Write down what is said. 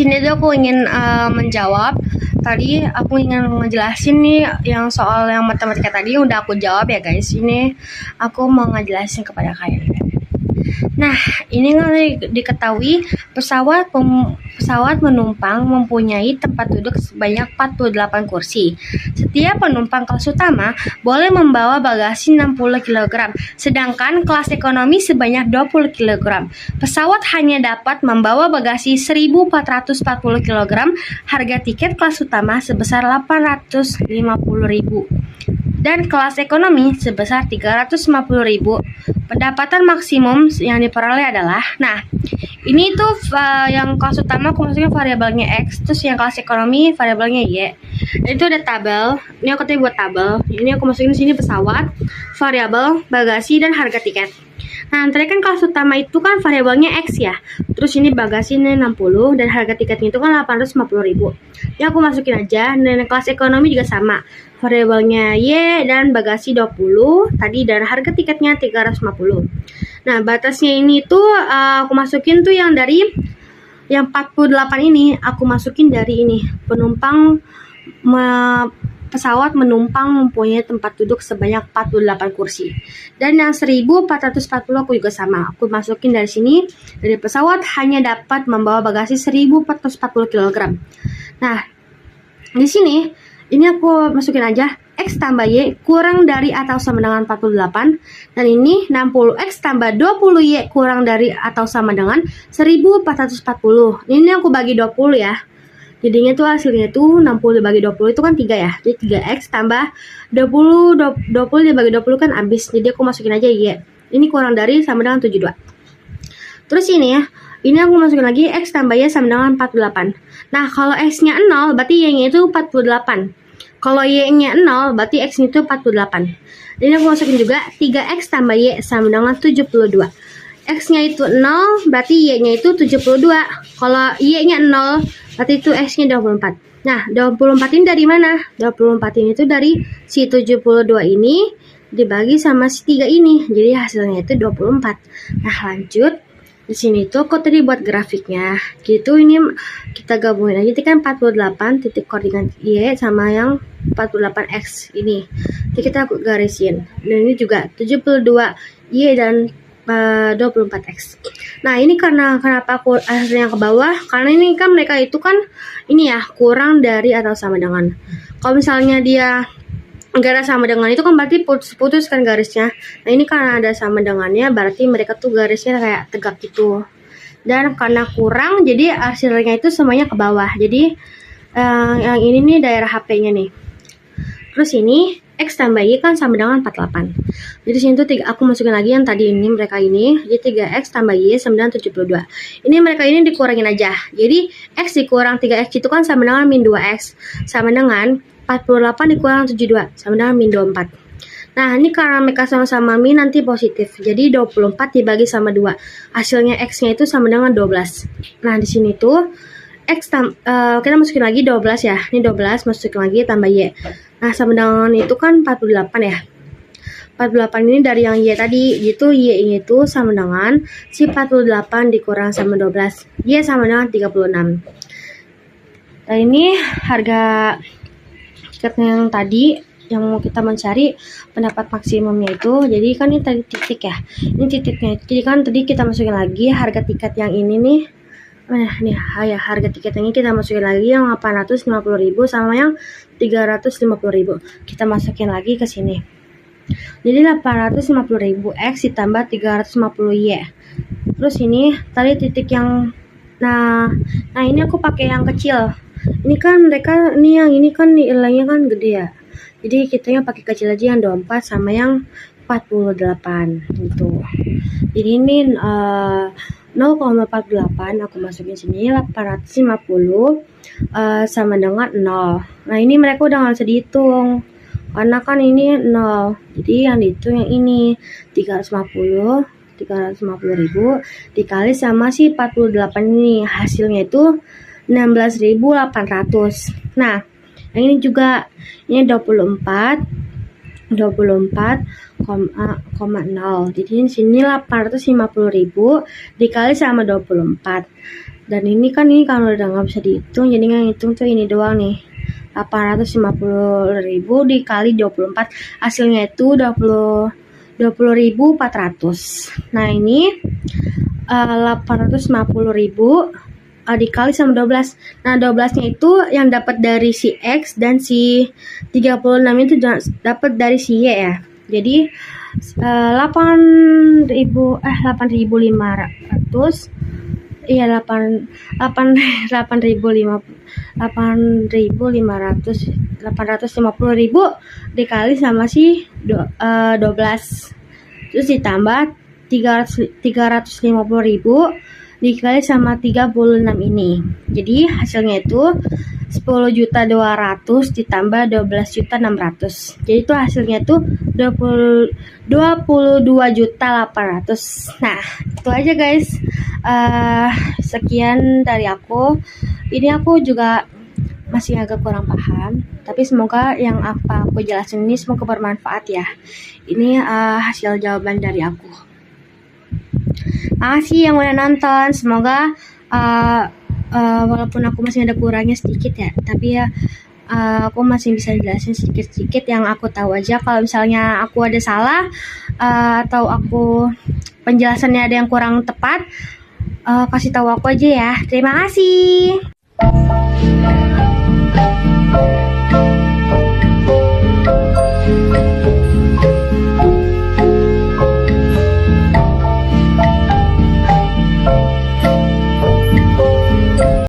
sini tuh aku ingin menjawab. Tadi aku ingin ngejelasin nih yang soal yang matematika tadi udah aku jawab ya guys. Ini aku mau ngejelasin kepada kalian. Nah, ini diketahui pesawat menumpang mempunyai tempat duduk sebanyak 48 kursi. Setiap penumpang kelas utama boleh membawa bagasi 60 kg, sedangkan kelas ekonomi sebanyak 20 kg. Pesawat hanya dapat membawa bagasi 1.440 kg. Harga tiket kelas utama sebesar 850.000 dan kelas ekonomi sebesar 350.000. Pendapatan maksimum yang diperoleh adalah, nah ini tuh yang kelas utama aku masukin variabelnya X, terus yang kelas ekonomi variabelnya Y. Dan itu ada tabel. Ini aku buat tabel. Ini aku masukin sini pesawat, variabel, bagasi, dan harga tiket. Nah, tadi kan kelas utama itu kan variabelnya X ya. Terus ini bagasi ini 60 dan harga tiketnya itu kan 850.000. Ya aku masukin aja. Dan kelas ekonomi juga sama. Variabelnya Y dan bagasi 20 tadi dan harga tiketnya 350. Nah, batasnya ini tuh aku masukin tuh yang dari yang 48 ini aku masukin dari ini. Pesawat menumpang mempunyai tempat duduk sebanyak 48 kursi. Dan yang 1.440 aku juga sama. Aku masukin dari sini. Dari pesawat hanya dapat membawa bagasi 1.440 kg. Nah, di sini ini aku masukin aja X tambah Y kurang dari atau sama dengan 48. Dan ini 60X tambah 20Y kurang dari atau sama dengan 1.440. Ini aku bagi 20 ya. Jadinya tuh hasilnya tuh 60 dibagi 20 itu kan 3 ya. Jadi 3X tambah 20 dibagi 20 kan habis. Jadi aku masukin aja Y. Ini kurang dari sama dengan 72. Terus ini ya. Ini aku masukin lagi X tambah Y sama dengan 48. Nah, kalau X-nya 0 berarti Y-nya itu 48. Kalau Y-nya 0 berarti X-nya itu 48. Ini aku masukin juga 3X tambah Y sama dengan 72. X-nya itu 0 berarti Y-nya itu 72. Kalau Y-nya 0 berarti itu X-nya 24. Nah, 24 ini dari mana? 24 ini itu dari si 72 ini dibagi sama si 3 ini. Jadi hasilnya itu 24. Nah, lanjut. Di sini tuh aku tadi buat grafiknya. Gitu ini kita gabungin aja. Ini kan 48 titik koordinat Y sama yang 48X ini. Jadi kita garisin. Dan ini juga 72 Y dan 24X. Nah, ini kenapa aku hasilnya ke bawah? Karena ini kan mereka itu kan ini ya kurang dari atau sama dengan. Kalau misalnya dia enggak ada sama dengan itu kan berarti putus kan garisnya. Nah, ini karena ada sama dengannya berarti mereka tuh garisnya kayak tegak gitu. Dan karena kurang jadi hasilnya itu semuanya ke bawah. Jadi yang ini nih daerah HP-nya nih. Terus ini X tambah Y kan sama dengan 48. Jadi sini tuh aku masukin lagi yang tadi ini mereka ini. Jadi 3X tambah Y sama dengan 72. Ini mereka ini dikurangin aja. Jadi X dikurang 3X itu kan sama dengan min 2X. Sama dengan 48 dikurang 72. Sama dengan min 24. Nah, ini karena mereka sama-sama min nanti positif. Jadi 24 dibagi sama 2. Hasilnya X-nya itu sama dengan 12. Nah, di sini tuh X kita masukin lagi 12 ya. Ini 12 masukin lagi tambah Y. Nah, sama dengan itu kan 48 ya. 48 ini dari yang Y tadi. Gitu Y itu sama dengan si 48 dikurang sama 12. Y sama dengan 36. Nah, ini harga tiketnya yang tadi yang mau kita mencari pendapat maksimumnya itu. Jadi kan ini tadi titik ya. Ini titiknya. Jadi kan tadi kita masukin lagi harga tiket yang ini nih. Nah, nih ya harga tiket ini kita masukin lagi yang 850.000 sama yang 350.000. Kita masukin lagi ke sini. Jadi 850.000 X ditambah 350 Y. Terus ini tadi titik yang nah ini aku pakai yang kecil. Ini kan mereka yang ini kan nilainya kan gede ya. Jadi kitanya pakai kecil aja yang 24 sama yang 48 gitu. Jadi ini 0,48 aku masukin sini 850 sama dengan 0. Nah, ini mereka udah nggak bisa dihitung karena kan ini 0. Jadi yang dihitung yang ini 350.000 dikali sama si 48 ini. Hasilnya itu 16.800. Nah, yang ini juga ini 24,0. Jadi di sini 850.000 dikali sama 24. Dan ini kalau udah nggak bisa dihitung, jadi nggak ngitung tuh ini doang nih. 850.000 dikali 24, hasilnya itu 20.400. Nah ini 850.000 dikali sama 12. Nah 12-nya itu yang dapat dari si X, dan si 36 itu dapat dari si Y ya. Jadi 8.500, iya 850.000 dikali sama si 12, terus ditambah 350.000 dikali sama 36 ini. Jadi hasilnya itu 10.200.000 ditambah 12.600.000. Jadi itu hasilnya itu 22.800.000. Nah, itu aja guys. Sekian dari aku. Ini aku juga masih agak kurang paham, tapi semoga yang apa aku jelasin ini semoga bermanfaat ya. Ini hasil jawaban dari aku. Makasih yang udah nonton. Semoga walaupun aku masih ada kurangnya sedikit ya, tapi ya aku masih bisa jelasin sedikit-sedikit yang aku tahu aja. Kalau misalnya aku ada salah atau aku penjelasannya ada yang kurang tepat, kasih tahu aku aja ya. Terima kasih.